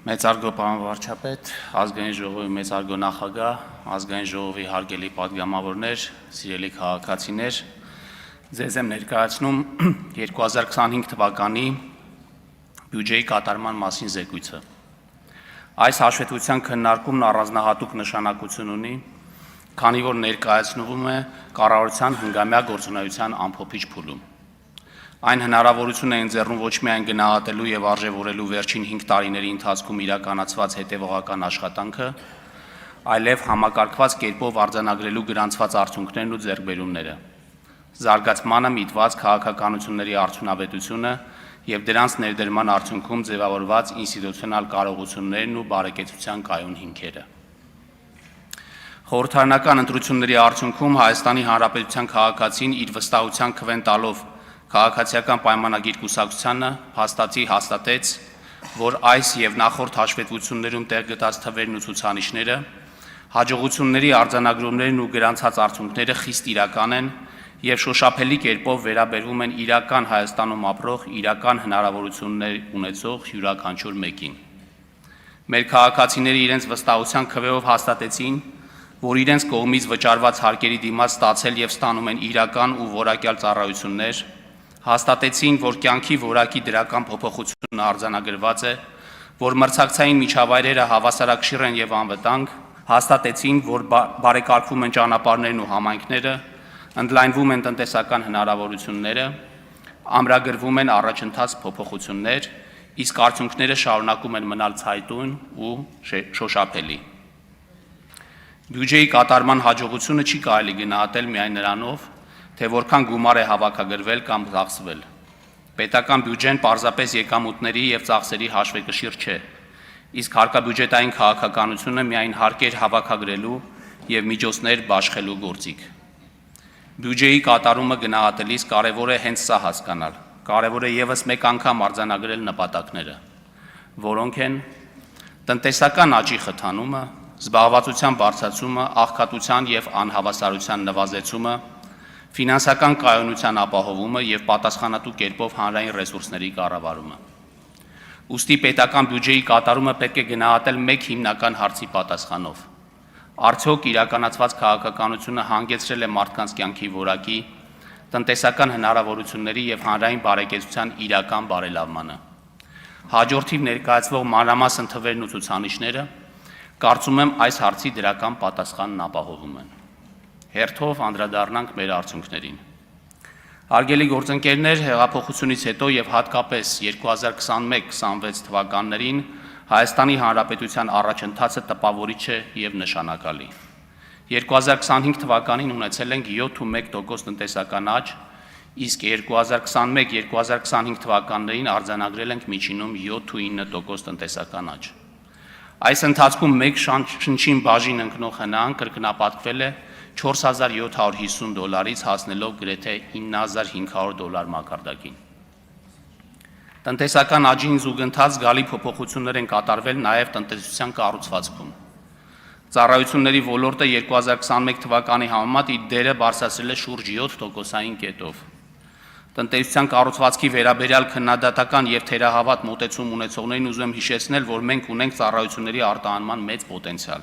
Մեծարգո պարոն վարչապետ, ազգային ժողովի մեծարգո նախագահ, ազգային ժողովի հարգելի պատգամավորներ, սիրելի քաղաքացիներ, ձեզ եմ ներկայացնում 2025 թվականի բյուջեի կատարման մասին զեկույցը։ Այս հաշվետվության քննարկումն առանձնահատուկ նշանակություն ունի, քանի որ ներկայացնում է կառավարության հնգամյա գործունեության ամփոփիչ փուլում։ Այն հնարավորություն է ընձեռում ոչ միայն գնահատելու եւ արժեվորելու վերջին 5 տարիների ընթացքում իրականացված հետևողական աշխատանքը, այլև համակարգված կերպով արձանագրելու գրանցված արդյունքներն ու ձեռքբերումները, զարգացմանը միտված քաղաքականությունների արդյունավետությունը եւ դրանց ներդրման արդյունքում ձևավորված ինստիտուցիոնալ կարողություններն ու բարեկեցության կայուն հիմքերը։ Խորհրդարանական ընտրությունների արդյունքում Հայաստանի Հանրապետության քաղաքացին իր վստահության քվեն տալով քաղաքացիական պայմանագիր կուսակցությանը հաստատեց, որ այս եւ նախորդ հաշվետվություններում տեղ գտած թվերն ու ցուցանիշները, հաջողությունների արձանագրումներն ու գրանցած արդյունքները խիստ իրական են եւ շոշափելի կերպով վերաբերվում են իրական Հայաստանում ապրող, իրական հնարավորություններ ունեցող յուրաքանչյուր մեկին։ Մեր քաղաքացիները իրենց վստահության քվեով հաստատեցին, որ իրենց կողմից վճարված հարկերի դիմաց ստացել եւ ստանում են իրական ու որակյալ ծառայություններ, հաստատեցին, որ կյանքի որակի դրական փոփոխությունն արձանագրված է, որ մրցակցային միջավայրերը հավասարակշիռ են եւ անվտանգ, հաստատեցին, որ բարեկարգվում են ճանապարհներն ու համայնքները, ընդլայնվում են տնտեսական հնարավորությունները, ամրագրվում են առաջընթաց փոփոխություններ, իսկ արդյունքները շարունակում են մնալ ցայտուն ու շոշափելի։ Բյուջեի կատարման հաջողությունը չի կարելի գնահատել միայն նրանով, թե որքան գումար է հավաքագրվել կամ ծախսվել։ Պետական բյուջեն պարզապես եկամուտների եւ ծախսերի հաշվեկշիռ չէ, իսկ հարկաբյուջետային քաղաքականությունը միայն հարկեր հավաքագրելու եւ միջոցներ բաշխելու գործիք։ Բյուջեի կատարումը գնահատելիս կարևոր է հենց սա հասկանալ, կարևոր է եւս մեկ անգամ արձանագրել նպատակները, որոնք են տնտեսական աճի խթանումը, զբաղվածության բարձրացումը, աղքատության եւ անհավասարության նվազեցումը, ֆինանսական կայունության ապահովումը եւ պատասխանատու կերպով հանրային ռեսուրսների կառավարումը։ Ուստի պետական բյուջեի կատարումը պետք է գնահատել մեկ հիմնական հարցի պատասխանով. արդյոք իրականացված քաղաքականությունը հանգեցրել է մարդկանց կյանքի որակի, տնտեսական հնարավորությունների եւ հանրային բարեկեցության իրական բարելավմանը։ Հաջորդիվ ներկայացվող մանրամասն թվերն ու ցուցանիշները կարծում եմ այս հարցի դրական պատասխանն ապահովում են։ Հերթով անդրադառնանք մեր արդյունքներին։ Հարգելի գործընկերներ, հեղափոխությունից հետո եւ հատկապես 2021-26 թվականներին Հայաստանի Հանրապետության առաջընթացը տպավորիչ է եւ նշանակալի։ 2025 թվականին ունեցել ենք 7.1% տնտեսական աճ, իսկ 2021-2025 թվականներին արձանագրել ենք միջինում 7.9% տնտեսական աճ։ Այս ընթացքում մեկ շնչին բաժին ընկնող հնան կրկնապատկվել է $4,750-ից հասնելով գրեթե $9,500 մակարդակին։ Տնտեսական աճին զուգընթաց զգալի փոփոխություններ են կատարվել նաև տնտեսության կառուցվածքում։ Ծառայությունների ոլորտը 2021 թվականի համեմատ իր դերը բարձրացրել է շուրջ 7%-ային կետով։ Տնտեսության կառուցվածքի վերաբերյալ քննադատական եւ թերահավատ մոտեցում ունեցողներին ուզում եմ հիշեցնել, որ մենք ունենք ծառայությունների արտահանման մեծ պոտենցիալ։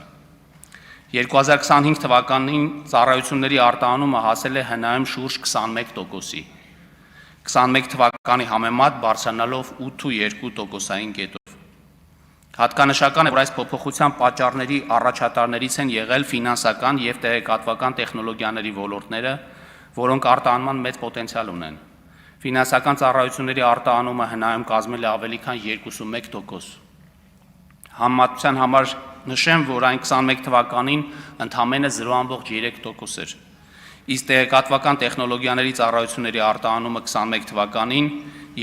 2025 թվականին ծառայությունների արտահանումը հասել է հնայում շուրջ 21%-ի, 21 թվականի համեմատ բարձրանալով 8.2%-ային կետով։ Հատկանշական է, որ այս փոփոխության պատճառների առաջատարներից են եղել ֆինանսական եւ տեղեկատվական տեխնոլոգիաների ոլորտները, որոնք արտահանման մեծ պոտենցիալ ունեն։ Ֆինանսական ծառայությունների արտահանումը հնայում կազմել է ավելի քան 2.1%։ Համեմատության համար նշեմ, որ այն 21 թվականին ընդամենը 0.3% էր, իսկ տեղեկատվական տեխնոլոգիաների ծառայությունների արտահանումը 21 թվականին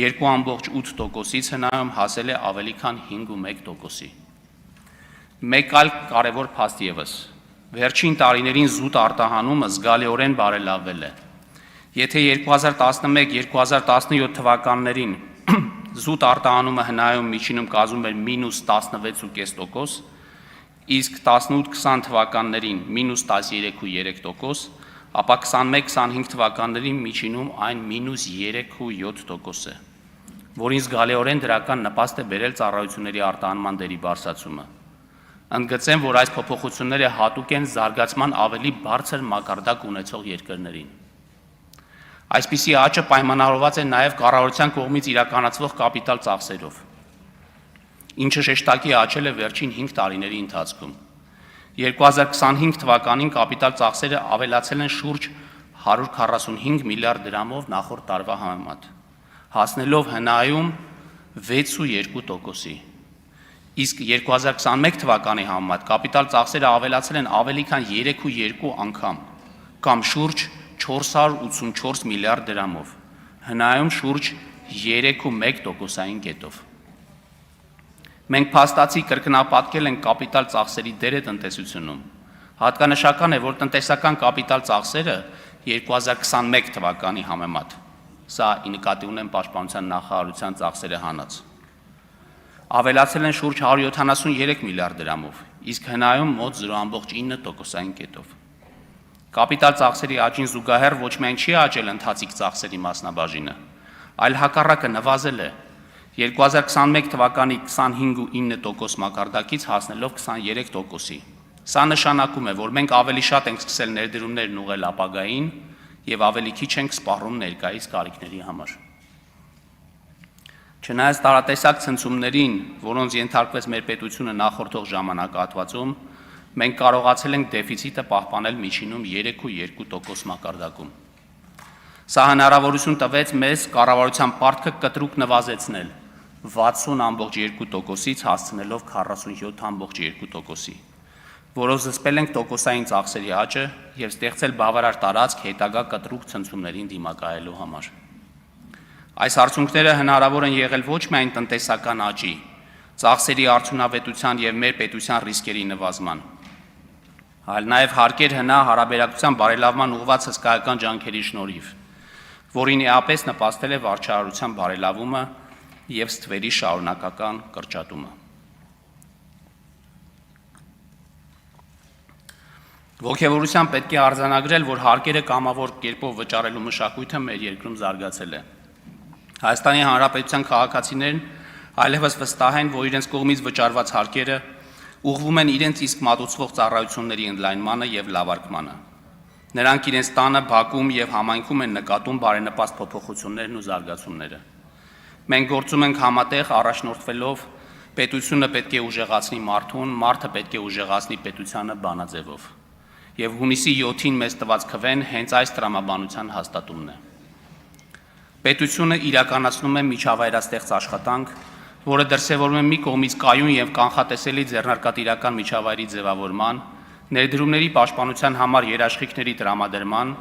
2.8%-ից հնայում հասել է ավելի քան 5.1%-ի։ Մեկ այլ կարևոր փաստ եւս. վերջին տարիներին զուտ արտահանումը զգալիորեն բարելավվել է։ Եթե 2011-2017 թվականներին զուտ արտահանումը հնայում միջինում կազմում էր -16.5%, իսկ 18-20 թվականներին -13.3%, ապա 21-25 թվականներին միջինում այն -3.7% է։ որին զգալիորեն դրական նպաստ է բերել ծառայությունների արտահանման դերի բարձրացումը։ Ընդգծեմ, որ այս փոփոխությունները հատուկ են զարգացման ավելի բարձր մակարդակ ունեցող երկրներին։ Այսպիսի աճը պայմանավորված է նաև կառավարության կողմից իրականացվող կապիտալ ծախսերով, ինչը շեշտակի աճել է վերջին 5 տարիների ընթացքում։ 2025 թվականին կապիտալ ծախսերը ավելացել են շուրջ 145 միլիարդ դրամով նախորդ տարվա համեմատ, հասնելով հնայում 6.2%-ի։ Իսկ 2021 թվականի համեմատ կապիտալ ծախսերը ավելացել են ավելի քան 3.2 անգամ, կամ շուրջ 484 միլիարդ դրամով, հնայում շուրջ 3.1%-ային կետով։ Մենք փաստացի կրկնապատկել ենք կապիտալ ծախսերի դերը տնտեսությունում։ Հատկանշական է, որ տնտեսական կապիտալ ծախսերը 2021 թվականի համեմատ, սա ի նկատի ունեմ պաշտպանության նախարարության ծախսերը հանած, ավելացել են շուրջ 173 միլիարդ դրամով, իսկ հնայում մոտ 0.9%-ային կետով։ Կապիտալ ծախսերի աճին զուգահեռ ոչ միայն չի աճել ընթացիկ ծախսերի մասնաբաժինը, այլ հակառակը նվազել է 2021 թվականի 25.9% մակարդակից հասնելով 23%-ի։ Սա նշանակում է, որ մենք ավելի շատ ենք սկսել ներդրումներն ուղղել ապագային եւ ավելի քիչ ենք սպառում ներկայիս կարիքների համար։ Չնայած տարատեսակ ցնցումներին, որոնց ենթարկվեց մեր պետությունը նախորդող ժամանակահատվածում, մենք կարողացել ենք դեֆիցիտը պահպանել միջինում 3.2% մակարդակում։ Սա հնարավորություն տվեց մեզ կառավարության պարտքը կտրուկ նվազեցնել 60.2%-ից հասցնելով 47.2%-ի, որով զսպել ենք տոկոսային ծախսերի աճը եւ ստեղծել բավարար տարածք հետագա կտրուկ ցնցումներին դիմակայելու համար։ Այս արդյունքները հնարավոր են եղել ոչ միայն տնտեսական աճի, ծախսերի արդյունավետության եւ մեր պետության ռիսկերի նվազման, այլ նաև հարկեր հնա հարաբերակցության բարելավման ուղղված հսկայական ջանքերի շնորհիվ, որին էապես նպաստել է վարչարարության բարելավումը եւ ստվերի շարունակական կրճատումը։ Ոգևորությամբ պետք է արձանագրել, որ հարկերը կամավոր կերպով վճարելու մշակույթը մեր երկրում զարգացել է։ Հայաստանի Հանրապետության քաղաքացիներն այլևս վստահ են, որ իրենց կողմից վճարված հարկերը ուղղվում են իրենց իսկ մատուցվող ծառայությունների ընդլայնմանը եւ լավարկմանը։ Նրանք իրենց տանը, բակում եւ համայնքում են նկատում բարենպաստ փոփոխություններն ու զարգացումները։ Մենք գործում ենք համատեղ առաջնորդվելով պետությունը պետք է ուժեղացնի մարդուն, մարդը պետք է ուժեղացնի պետությանը բանաձևով։ Եվ հունիսի 7-ին մեզ տված քվեն հենց այս տրամաբանության հաստատումն է։ Պետությունը իրականացնում է միջավայրաստեղծ աշխատանք, որը դրսևորում է մի կողմից կայուն եւ կանխատեսելի ձեռնարկատիրական միջավայրի ձևավորման, ներդրումների պաշտպանության համար երաշխիքների տրամադրման,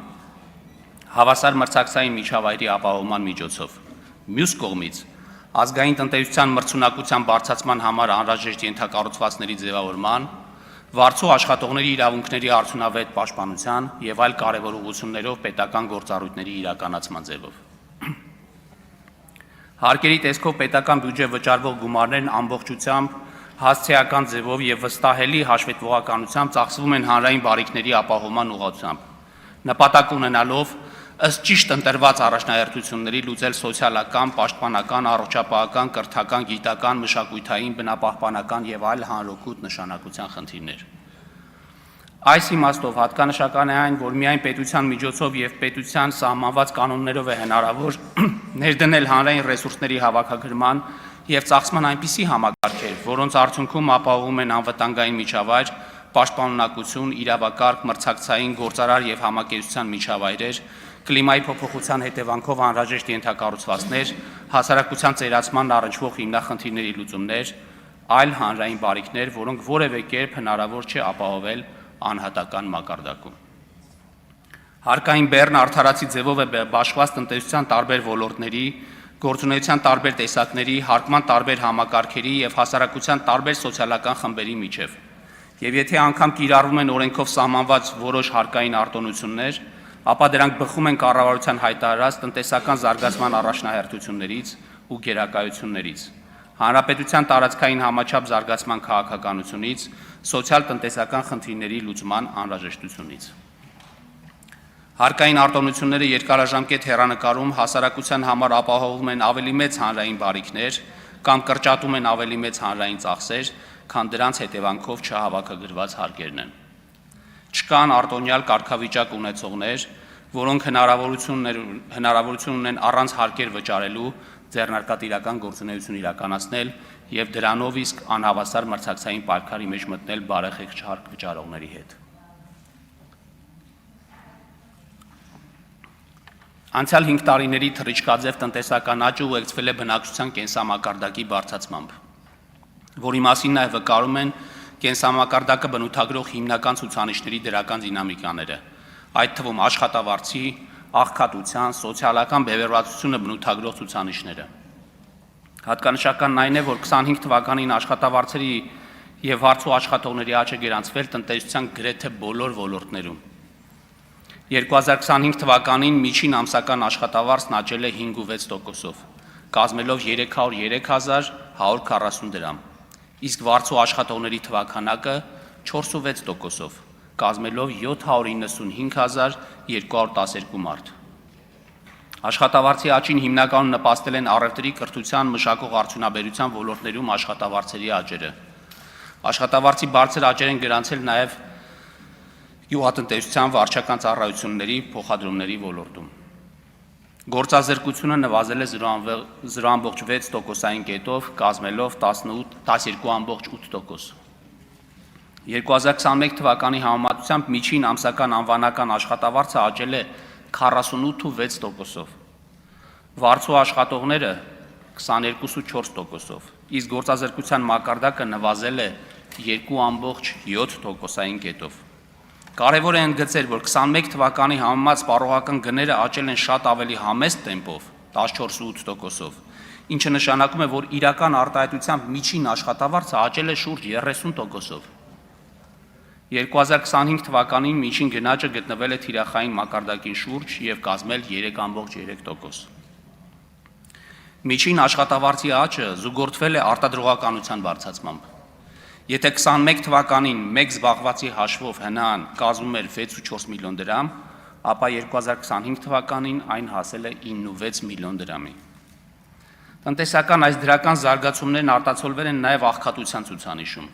հավասար մրցակցային միջավայրի ապահովման միջոցով։ Մյուս կողմից ազգային տնտեսության մրցունակության բարձրացման համար անհրաժեշտ ենթակառուցվածքների ձևավորման, վարձու աշխատողների իրավունքների արդյունավետ պաշտպանության եւ այլ կարևոր ուղղություններով պետական գործառույթների իրականացման ձևով։ Հարկերի տեսքով պետական բյուջե վճարվող գումարներն ամբողջությամբ հասցեական ձևով եւ վստահելի հաշվետվողականությամբ ծախսվում են հանրային բարիքների ապահովման ուղղությամբ, նպատակ ունենալով ըստ ճիշտ ընտրված առաջնահերթությունների լուծել սոցիալական, պաշտպանական, առողջապահական, կրթական, գիտական, մշակութային, բնապահպանական եւ այլ հանրօգուտ նշանակության խնդիրներ։ Այս իմաստով հատկանշական է այն, որ միայն պետության միջոցով եւ պետության սահմանված կանոններով է հնարավոր ներդնել հանրային ռեսուրսների հավաքագրման եւ ծախսման այնպիսի համակարգեր, որոնց արդյունքում ապահովում են անվտանգային միջավայր, պաշտպանունակություն, իրավակարգ, մրցակցային, գործարար եւ համակերպության միջավայրեր, կլիմայի փոփոխության հետևանքով անհրաժեշտ ենթակառուցվածքներ, հասարակության ծերացման առնչվող հիմնախնդիրների լուծումներ, այլ հանրային բարիքներ, որոնք որևէ կերպ հնարավոր չէ ապահովել անհատական մակարդակում։ Հարկային բեռն արդարացի ձևով է բաշխված տնտեսության տարբեր ոլորտների, գործունեության տարբեր տեսակների, հարկման տարբեր համակարգերի եւ հասարակության տարբեր սոցիալական խմբերի միջև։ Եվ եթե անգամ կիրառվում են օրենքով սահմանված որոշ հարկային արտոնություններ, ապա դրանք բխում են կառավարության հայտարարած տնտեսական զարգացման առաջնահերթություններից ու գերակայություններից, հանրապետության տարածքային համաչափ զարգացման քաղաքականությունից, սոցիալ-տնտեսական խնդիրների լուծման անհրաժեշտությունից։ Հարկային արտոնությունները երկարաժամկետ հեռանկարում հասարակության համար ապահովում են ավելի մեծ հանրային բարիքներ կամ կրճատում են ավելի մեծ հանրային ծախսեր, քան դրանց հետևանքով չհավաքագրված հարկերն են։ Չկան արտոնյալ կարգավիճակ ունեցողներ, որոնք հնարավորություն ունեն առանց հարկեր վճարելու ձեռնարկատիրական գործունեություն իրականացնել եւ դրանով իսկ անհավասար մրցակցային պայքարի մեջ մտնել բարեխիղճ հարկ վճարողների հետ։ Անցյալ 5 տարիների թռիչքաձև տնտեսական աճը ուղեկցվել է բնակչության կենսամակարդակի բարձրացմամբ, որի մասին նաև վկայում են կենսամակարդակը բնութագրող հիմնական ցուցանիշների դրական դինամիկաները, այդ թվում աշխատավարձի, աղքատության, սոցիալական բևեռվածությունը բնութագրող ցուցանիշները։ Հատկանշականն այն է, որ 25 թվականին աշխատավարձերի եւ վարձու աշխատողների աճը գրանցվել տնտեսության գրեթե բոլոր ոլորտներում։ 2025 թվականին միջին ամսական աշխատավարձն աճել է 5.6%-ով, կազմելով 303.140 դրամ, իսկ վարձու աշխատողների թվաքանակը 4.6%-ով, կազմելով 795.212 մարդ։ Աշխատավարձի աճին հիմնականում նպաստել են առևտրի, կրթության, մշակող արդյունաբերության ոլորտներում աշխատավարձերի աճերը։ Աշխատավարձի բարձր աճեր են գրանցել նաև գյուղատնտեսության վարչական ծառայությունների փոխադրումների ոլորտում։ Գործազրկությունը նվազել է 0.6%-ային կետով, կազմելով 12.8%։ 2021 թվականի համեմատությամբ միջին ամսական անվանական աշխատավարձը աճել է 48.6%-ով, վարձու աշխատողները 22.4%-ով, իսկ գործազրկության մակարդակը նվազել է 2.7%-ային կետով։ Կարևոր է ընդգծել, որ 21 թվականի համեմատ սպառողական գները աճել են շատ ավելի համեստ տեմպով, 14.8%-ով, ինչը նշանակում է, որ իրական արտահայտությամբ միջին աշխատավարձը աճել է շուրջ 30%-ով։ 2025 թվականին միջին գնաճը գտնվել է թիրախային մակարդակին շուրջ եւ կազմել 3.3%։ Միջին աշխատավարձի աճը զուգորդվել է արտադրողականության բարձրացմամբ։ Եթե 21 թվականին մեկ զբաղվածի հաշվով ՀՆԱ-ն կազմում էր 6.4 միլիոն դրամ, ապա 2025 թվականին այն հասել է 9.6 միլիոն դրամի։ Տնտեսական այս դրական զարգացումներն արտացոլվել են նաև աղքատության ցուցանիշում։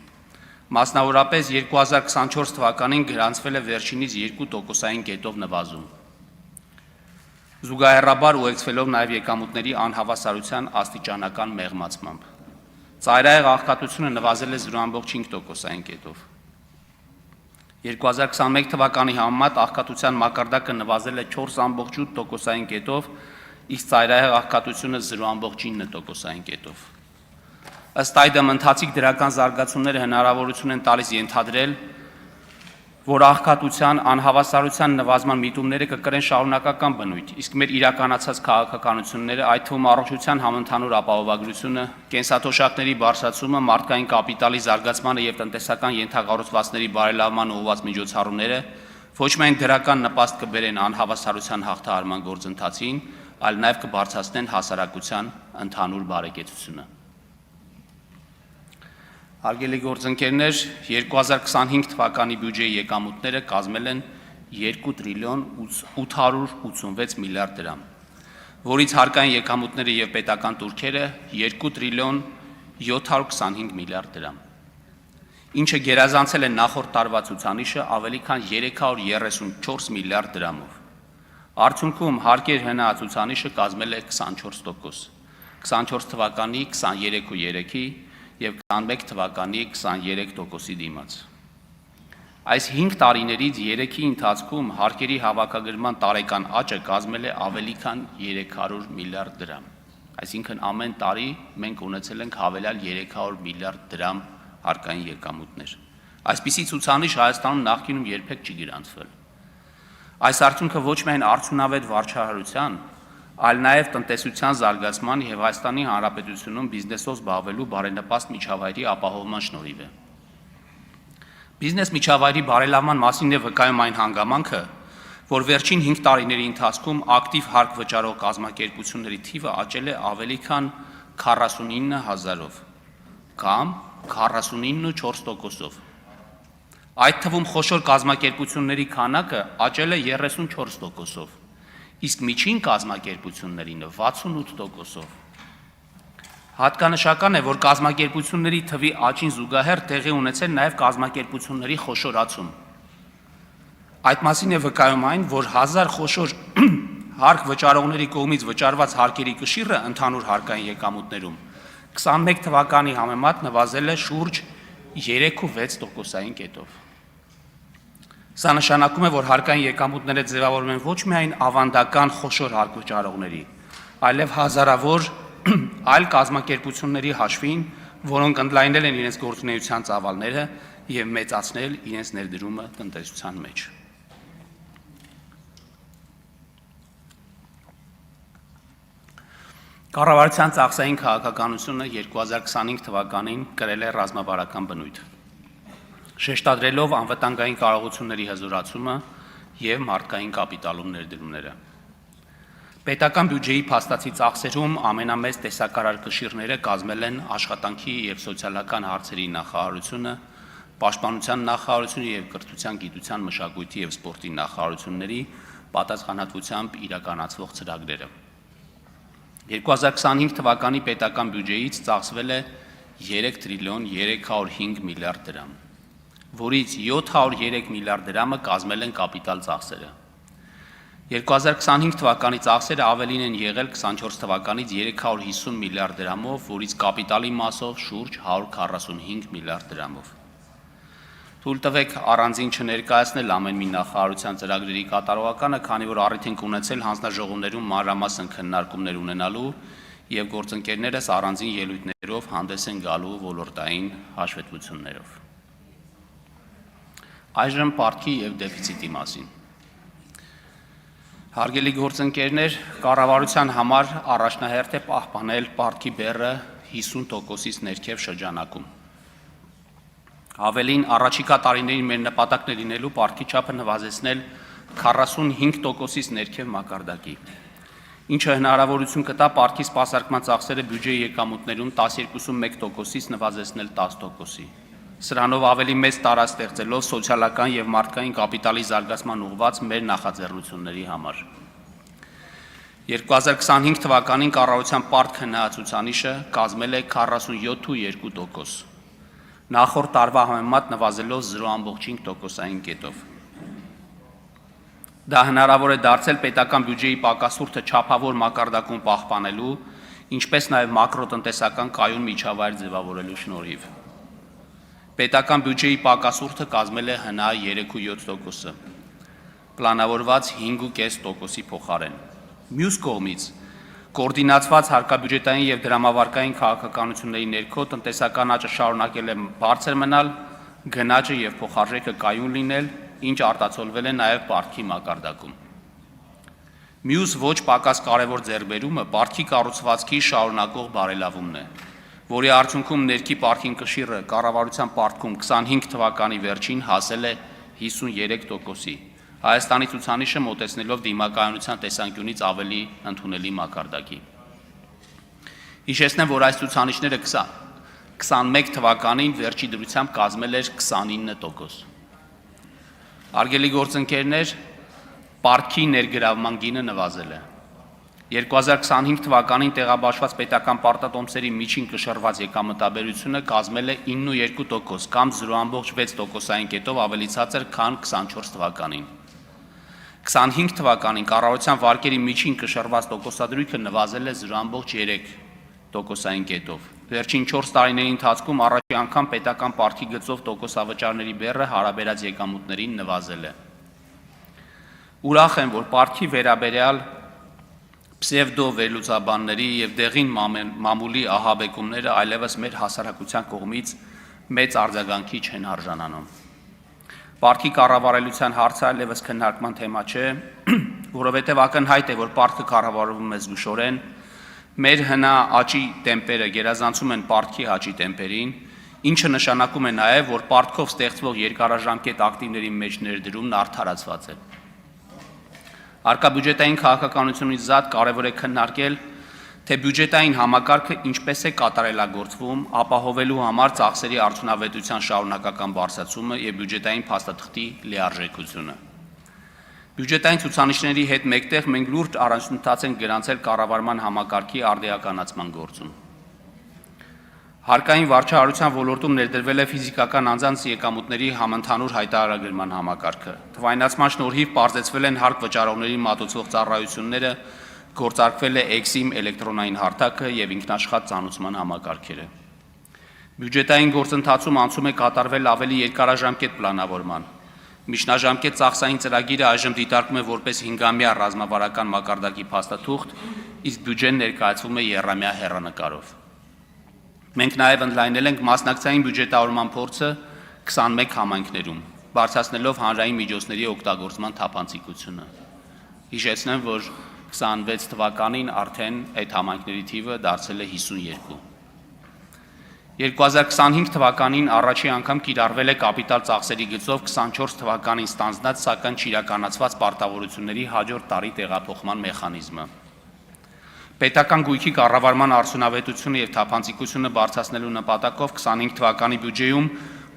Մասնավորապես 2024 թվականին գրանցվել է վերջինիս 2%-ային կետով նվազում։ Զուգահեռաբար ուղեկցվելով նաև եկամուտների անհավասարության աստիճանական մեղմացմամբ։ Ծայրահեղ աղքատությունը նվազել է 0.5%-ային կետով։ 2021 թվականի համեմատ աղքատության մակարդակը նվազել է 4.8%-ային կետով, իսկ ծայրահեղ աղքատությունը 0.9%-ային կետով։ Ըստ այդմ ընթացիկ դրական զարգացումները հնարավորություն են տալիս ենթադրել, որ աղքատության, անհավասարության նվազման միտումները կկրեն շարունակական բնույթ, իսկ մեր իրականացած քաղաքականությունները, այդ թվում առողջության համընդհանուր ապահովագրությունը, կենսաթոշակների բարձրացումը, մարդկային կապիտալի զարգացմանը եւ տնտեսական ենթակառուցվածքների բարելավման ուղղված միջոցառումները ոչ միայն դրական նպաստ կբերեն անհավասարության հաղթահարման գործընթացին, այլ նաեւ կբարձրացնեն հասարակության ընդհանուր բարեկեցությունը։ Հարգելի գործընկերներ, 2025 թվականի բյուջեի եկամուտները կազմել են 2 տրիլիոն 886 միլիարդ դրամ, որից հարկային եկամուտները եւ պետական տուրքերը 2 տրիլիոն 725 միլիարդ դրամ, ինչը գերազանցել է նախորդ տարվա ցուցանիշը ավելի քան 334 միլիարդ դրամով։ Արդյունքում հարկեր ՀՆԱ ցուցանիշը կազմել է 24%, 24 թվականի 23.3-ի եւ 21 թվականի 23%-ի դիմաց։ Այս 5 տարիներից 3-ի ընթացքում հարկերի հավաքագրման տարեկան աճը կազմել է ավելի քան 300 միլիարդ դրամ։ Այսինքն ամեն տարի մենք ունեցել ենք հավելյալ 300 միլիարդ դրամ հարկային եկամուտներ։ Այսպիսի ցուցանիշ Հայաստանում նախկինում երբեք չի գրանցվել։ Այս արդյունքը ոչ միայն արդյունավետ վարչահարության, այլ նաև տնտեսության զարգացման եւ Հայաստանի Հանրապետությունում բիզնեսով զբաղվելու բարենպաստ միջավայրի ապահովման շնորհիվ է։ Բիզնես միջավայրի բարելավման մասին է վկայում այն հանգամանքը, որ վերջին 5 տարիների ընթացքում ակտիվ հարկ վճարող կազմակերպությունների թիվը աճել է ավելի քան 49,000-ով կամ 49.4%-ով։ Այդ թվում խոշոր կազմակերպությունների քանակը աճել է 34%-ով, իսկ միջին կազմակերպություններինը 68%-ով։ Հատկանշական է, որ կազմակերպությունների թվի աճին զուգահեռ տեղի ունեցել նաև կազմակերպությունների խոշորացում։ Այդ մասին է վկայում այն, որ 1000 խոշոր հարկ վճարողների կողմից վճարված հարկերի կշիռը ընդհանուր հարկային եկամուտներում 21 թվականի համեմատ նվազել է շուրջ 3,6%-ային կետով։ Սա նշանակում է, որ հարկային եկամուտները ձևավորվում են ոչ միայն ավանդական խոշոր հարկ վճարողների, այլև հազարավոր այլ կազմակերպությունների հաշվին, որոնք ընդլայնել են իրենց գործունեության ծավալները եւ մեծացնել իրենց ներդրումը տնտեսության մեջ։ Կառավարության ծախսային քաղաքականությունը 2025 թվականին կրել է ռազմավարական բնույթ, շեշտադրելով անվտանգային կարողությունների հզորացումը եւ մարդկային կապիտալում ներդրումները։ Պետական բյուջեի փաստացի ծախսերում ամենամեծ տեսակարար կշիռները կազմել են աշխատանքի եւ սոցիալական հարցերի նախարարությունը, պաշտպանության նախարարությունը եւ կրթության, գիտության, մշակույթի եւ սպորտի նախարարությունների պատասխանատվությամբ իրականացվող ծրագրերը։ 2025 թվականի պետական բյուջեից ծախսվել է 3 տրիլիոն 305 միլիարդ դրամ, որից 703 միլիարդ դրամը կազմել են կապիտալ ծախսերը։ 2025 թվականի ծախսերը ավելին են եղել 24 թվականից 350 միլիարդ դրամով, որից կապիտալի մասով շուրջ 145 միլիարդ դրամով։ Թույլ տվեք առանձին չներկայացնել ամեն մի նախարարության ծրագրերի կատարողականը, քանի որ առիթ ենք ունեցել հանձնաժողովներում մանրամասն քննարկումներ ունենալու եւ գործընկերներս առանձին ելույթներով հանդես են գալու ոլորտային հաշվետվություններով։ Այժմ պարտքի եւ դեֆիցիտի մասին։ Հարգելի գործընկերներ, կառավարության համար առաջնահերթ է պահպանել պարտքի բեռը 50%-ից ներքև շրջանակում։ Ավելին, առաջիկա տարիներին մեր նպատակն է լինելու պարտքի չափը նվազեցնել 45%-ից ներքև մակարդակի, ինչը հնարավորություն կտա պարտքի սպասարկման ծախսերը բյուջեի եկամուտներում 12.1%-ից նվազեցնել 10%-ի։ Սրանով ավելի մեծ տարածք ստեղծելով սոցիալական եւ մարդկային կապիտալի զարգացման ուղղված մեր նախաձեռնությունների համար։ 2025 թվականին կառավարության պարտք հնահացուցանիշը կազմել է 47.2%, նախորդ տարվա համեմատ նվազելով 0.5%-ային կետով։ Դա հնարավոր է դարձել պետական բյուջեի պակասուրդը չափավոր մակարդակում պահպանելու, ինչպես նաև մակրոտնտեսական կայուն միջավայր ձևավորելու շնորհիվ։ Պետական բյուջեի պակասուրդը կազմել է հնա 3.7%, պլանավորված 5.5%-ի փոխարեն։ Մյուս կողմից, կոորդինացված հարկաբյուջետային եւ դրամավարկային քաղաքականությունների ներքո տնտեսական աճը շարունակել է բարձր մնալ, գնաճը եւ փոխարժեքը կայուն լինել, ինչ արտացոլվել է նաեւ պարտքի մակարդակում։ Մյուս ոչ պակաս կարևոր ձեռքբերումը պարտքի կառուցվածքի շարունակող բարելավումն է, որի արդյունքում ներքի պարտքին կշիռը կառավարության պարտքում 25 թվականի վերջին հասել է 53%-ի, Հայաստանի ցուցանիշը մոտեցնելով դիմակայունության տեսանկյունից ավելի ընդունելի մակարդակի։ Հիշեցնեմ, որ այս ցուցանիշները 21 թվականին վերջի դրությամբ կազմել էր 29%։ Արգելի գործընկերներ, պարտքի ներգրավման գինը նվազել է։ 2025 թվականին տեղաբաշխված պետական պարտատոմսերի միջին կշռված եկամտաբերությունը կազմել է 9.2% կամ 0.6%-ային կետով ավելի ցածր, քան 24 թվականին։ 25 թվականին կառավարության վարկերի միջին կշռված տոկոսադրույքը նվազել է 0.3%-ային կետով։ Վերջին 4 տարիների ընթացքում առաջի անգամ պետական պարտքի գծով տոկոսավճարների բեռը հարաբերած եկամուտներին նվազել է։ Ուրախ եմ, որ պարտքի վերաբերյալ պսևդո վերլուծաբանների եւ դեղին մամուլի ահաբեկումները այլևս մեր հասարակության կողմից մեծ արձագանքի չեն արժանանում։ Պարտքի կառավարելիության հարցը այլևս քննարկման թեմա չէ, որովհետեւ ակնհայտ է, որ պարտքը կառավարվում է զգուշորեն, մեր հնա աճի տեմպերը գերազանցում են պարտքի աճի տեմպերին, ինչը նշանակում է նաեւ, որ պարտքով ստեղծվող երկարաժամկետ ակտիվների մեջ ներդրումն արդարացված է։ Հարկաբյուջետային քաղաքականությունից զատ կարևոր է քննարկել, թե բյուջետային համակարգը ինչպես է կատարելագործվում ապահովելու համար ծախսերի արդյունավետության շարունակական բարձրացումը եւ բյուջետային փաստաթղթի լիարժեքությունը։ Բյուջետային ցուցանիշների հետ մեկտեղ մենք լուրջ առաջընթաց ենք գրանցել կառավարման համակարգի արդիականացման գործում։ Հարկային վարչահարության ոլորտում ներդրվել է ֆիզիկական անձանց եկամուտների համընդհանուր հայտարարագրման համակարգը։ Թվայնացման շնորհիվ պարզեցվել են հարկ վճարողների մատուցող ծառայությունները, գործարկվել է EXIM էլեկտրոնային հարթակը եւ ինքնաշխատ ծանուցման համակարգերը։ Բյուջետային գործընթացում անցում է կատարվել ավելի երկարաժամկետ պլանավորման։ Միջնաժամկետ ծախսային ծրագիրը այժմ դիտարկվում է որպես 5-ամյա ռազմավարական մակարդակի փաստաթուղթ, իսկ բյուջեն ներկայացվում է եռամյա հեռանկարով։ Մենք նաև ընդլայնել ենք մասնակցային բյուջետավորման փորձը 21 համայնքներում, բարձրացնելով հանրային միջոցների օգտագործման թափանցիկությունը։ Հիշեցնեմ, որ 26 թվականին արդեն այդ համայնքների թիվը դարձել է 52։ 2025 թվականին առաջի անգամ կիրառվել է կապիտալ ծախսերի գծով 24 թվականին ստանձնած, սակայն չիրականացված պարտավորությունների հաջորդ տարի տեղափոխման մեխանիզմը։ Պետական գույքի կառավարման արդյունավետությունը եւ թափանցիկությունը բարձրացնելու նպատակով 25 թվականի բյուջեում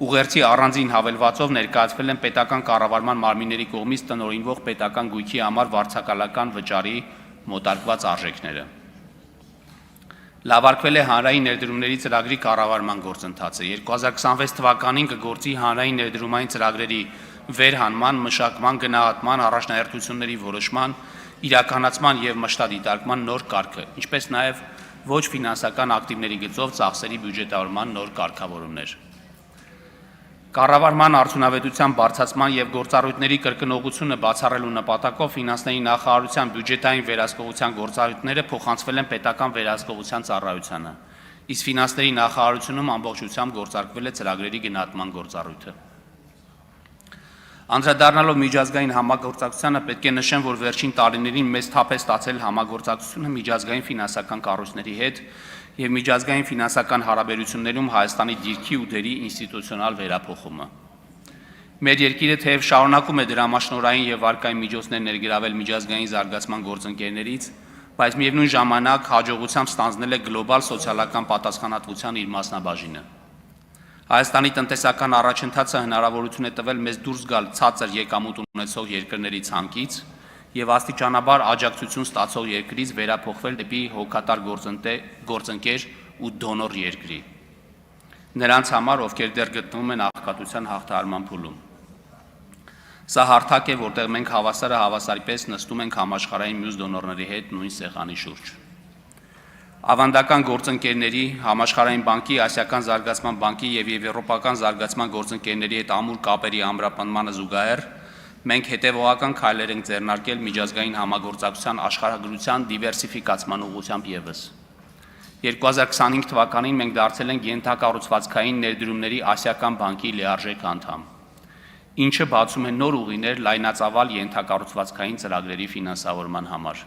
ուղերձի առանձին հավելվածով ներկայացվել են պետական կառավարման մարմինների կողմից տնօրինվող պետական գույքի համար վարձակալական վճարի մոտարկված արժեքները։ Լավարկվել է հանրային ներդրումների ծրագրի կառավարման գործընթացը։ 2026 թվականին կգործի հանրային ներդրումային ծրագրերի վերհանման, մշակման, գնահատման, առաջնահերթությունների որոշման, իրականացման եւ մշտադիտարկման նոր կարգը, ինչպես նաեւ ոչ ֆինանսական ակտիվների գծով ծախսերի բյուջետավորման նոր կարգավորումներ։ Կառավարման արդյունավետության բարձրացման եւ գործառույթների կրկնողությունը բացառելու նպատակով ֆինանսների նախարարության բյուջետային վերահսկողության գործառույթները փոխանցվել են պետական վերահսկողության ծառայությանը, իսկ ֆինանսների նախարարությունում ամբողջությամբ գործարկվել է ծրագրերի գնահատման գործառույթը։ Անդրադառնալով միջազգային համագործակցությանը պետք է նշեմ, որ վերջին տարիներին մեծ թափ է ստացել համագործակցությունը միջազգային ֆինանսական կառույցների հետ եւ միջազգային ֆինանսական հարաբերություններում Հայաստանի դիրքի ու դերի ինստիտուցիոնալ վերափոխումը։ Մեր երկիրը թեև շարունակում է դրամաշնորհային եւ վարկային միջոցներ ներգրավել միջազգային զարգացման գործընկերներից, բայց միևնույն ժամանակ հաջողությամբ ստանձնել է գլոբալ սոցիալական պատասխանատվության իր մասնաբաժինը։ Հայաստանի տնտեսական առաջընթացը հնարավորություն է տվել մեզ դուրս գալ ցածր եկամուտ ունեցող երկրների ցանկից եւ աստիճանաբար աջակցություն ստացող երկրից վերափոխվել դեպի հոգատար գործընկեր ու դոնոր երկրի։ Նրանց համար, ովքեր դեռ գտնվում են աղքատության հաղթահարման փուլում։ Սա հարթակ է, որտեղ մենք հավասարը հավասարի պես նստում ենք համաշխարհային մյուս դոնորների հետ նույն սեղանի շուրջ։ Ավանդական գործընկերների, Համաշխարհային բանկի, Ասիական զարգացման բանկի եւ Եվրոպական զարգացման գործընկերների հետ ամուր կապերի ամրապնդմանը զուգահեռ մենք հետևողական քայլեր ենք ձեռնարկել միջազգային համագործակցության աշխարհագրության դիվերսիֆիկացման ուղղությամբ եւս։ 2025 թվականին մենք դարձել ենք ենթակառուցվածքային ներդրումների Ասիական բանկի լիարժեք անդամ, ինչը բացում է նոր ուղիներ լայնածավալ ենթակառուցվածքային ծրագրերի ֆինանսավորման համար։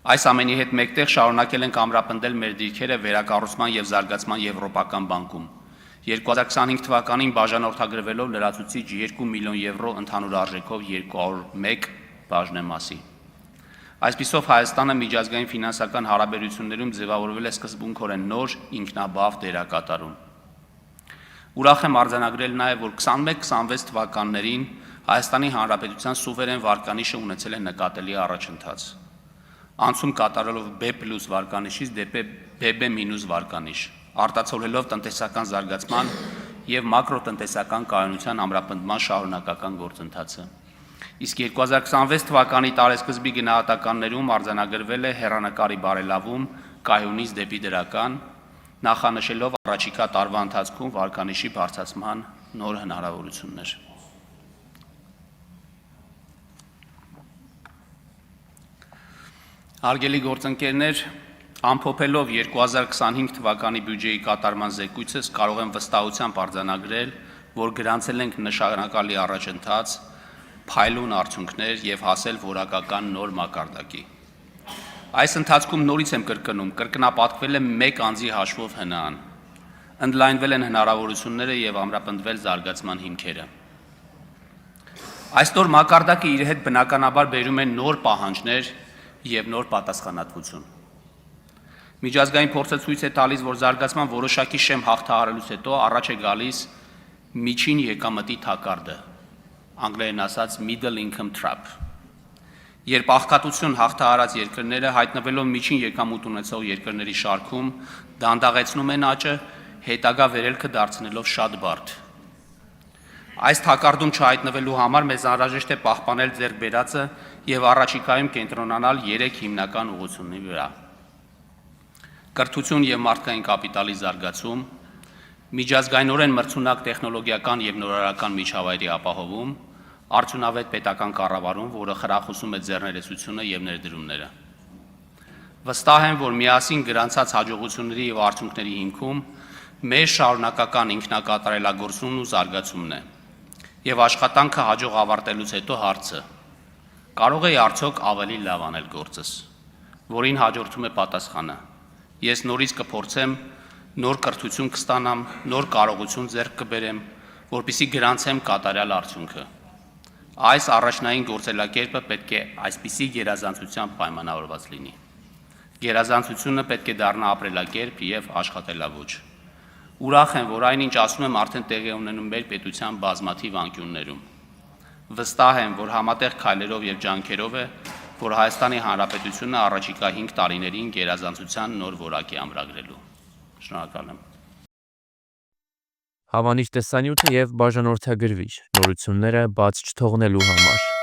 Այս ամենի հետ մեկտեղ շարունակել ենք ամրապնդել մեր դիրքերը վերակառուցման եւ զարգացման եվրոպական բանկում։ 2025 թվականին բաժանորդագրվելով լրացուցիչ 2 միլիոն եվրո ընդհանուր արժեքով 201 բաժնեմասի։ Այսպիսով Հայաստանը միջազգային ֆինանսական հարաբերություններում ձևավորվել է սկզբունքորեն նոր ինքնաբավ դերակատարում։ Ուրախ եմ արձանագրել նաեւ, որ 21-26 թվականներին Հայաստանի Հանրապետության սուվերեն վարկանիշը ունեցել է նկատելի առաջընթաց։ Անցում կատարելով B+ վարկանիշից դեպի BB- վարկանիշ, արտացոլելով տնտեսական զարգացման եւ մակրոտնտեսական կայունության ամրապնդման շարունակական գործընթացը։ Իսկ 2026 թվականի տարեսկզբի գնահատականներում արձանագրվել է հեռանկարի բարելավում կայունից դեպի դրական, նախանշելով առաջիկա տարվա ընթացքում վարկանիշի բարձրացման նոր հնարավորություններ։ Հարգելի գործընկերներ, ամփոփելով 2025 թվականի բյուջեի կատարման զեկույցս կարող եմ վստահությամբ արձանագրել, որ գրանցել ենք նշանակալի առաջընթաց, փայլուն արդյունքներ եւ հասել որակական նոր մակարդակի։ Այս ընթացքում նորից եմ կրկնում, կրկնապատկվել է մեկ անձի հաշվով ՀՆԱ-ն, ընդլայնվել են հնարավորությունները եւ ամրապնդվել զարգացման հիմքերը։ Այս նոր մակարդակը իր հետ բնականաբար բերում է նոր պահանջներ եւ նոր պատասխանատվություն։ Միջազգային փորձը ցույց է տալիս, որ զարգացման որոշակի շեմ հաղթահարելուց հետո առաջ է գալիս միջին եկամտի թակարդը, անգլերեն ասած middle income trap։ Երբ աղքատություն հաղթահարած երկրները հայտնվելով միջին եկամուտ ունեցող երկրների շարքում դանդաղեցնում են աճը, հետագա վերելքը դարձնելով շատ բարդ։ Այս թակարդում չհայտնվելու համար մեզ անհրաժեշտ է պահպանել ձեռք բերածը եւ առաջիկայում կենտրոնանալ 3 հիմնական ուղղությունների վրա։ Կրթություն եւ մարդկային կապիտալի զարգացում, միջազգայնորեն մրցունակ տեխնոլոգիական եւ նորարարական միջավայրի ապահովում, արդյունավետ պետական կառավարում, որը խրախուսում է ձեռներեցությունը եւ ներդրումները։ Վստահ եմ, որ միասին գրանցած հաջողությունների եւ արդյունքների հիմքում մեր շարունակական ինքնակատարելագործումն ու զարգացումն է։ Եվ աշխատանքը հաջող ավարտելուց հետո հարցը. կարող էի արդյոք ավելի լավ անել գործս, որին հաջորդում է պատասխանը. ես նորից կփորձեմ, նոր կրթություն կստանամ, նոր կարողություն ձեռք կբերեմ, որպեսզի գրանցեմ կատարյալ արդյունքը։ Այս առաջնային գործելակերպը պետք է այսպիսի գերազանցությամբ պայմանավորված լինի։ Գերազանցությունը պետք է դառնա ապրելակերպ եւ աշխատելաոճ։ Ուրախ եմ, որ այնինչ ասում եմ արդեն տեղի ունենում մեր պետության բազմաթիվ անկյուններում։ Վստահ եմ, որ համատեղ քայլերով եւ ջանքերով է, որ Հայաստանի Հանրապետությունը առաջիկա 5 տարիներին գերազանցության նոր որակ է ամրագրելու։ Շնորհակալ եմ։ Հավանիչ տեսանյութը եւ բաժանորդագրվիչ նորությունները բաց չթողնելու համար։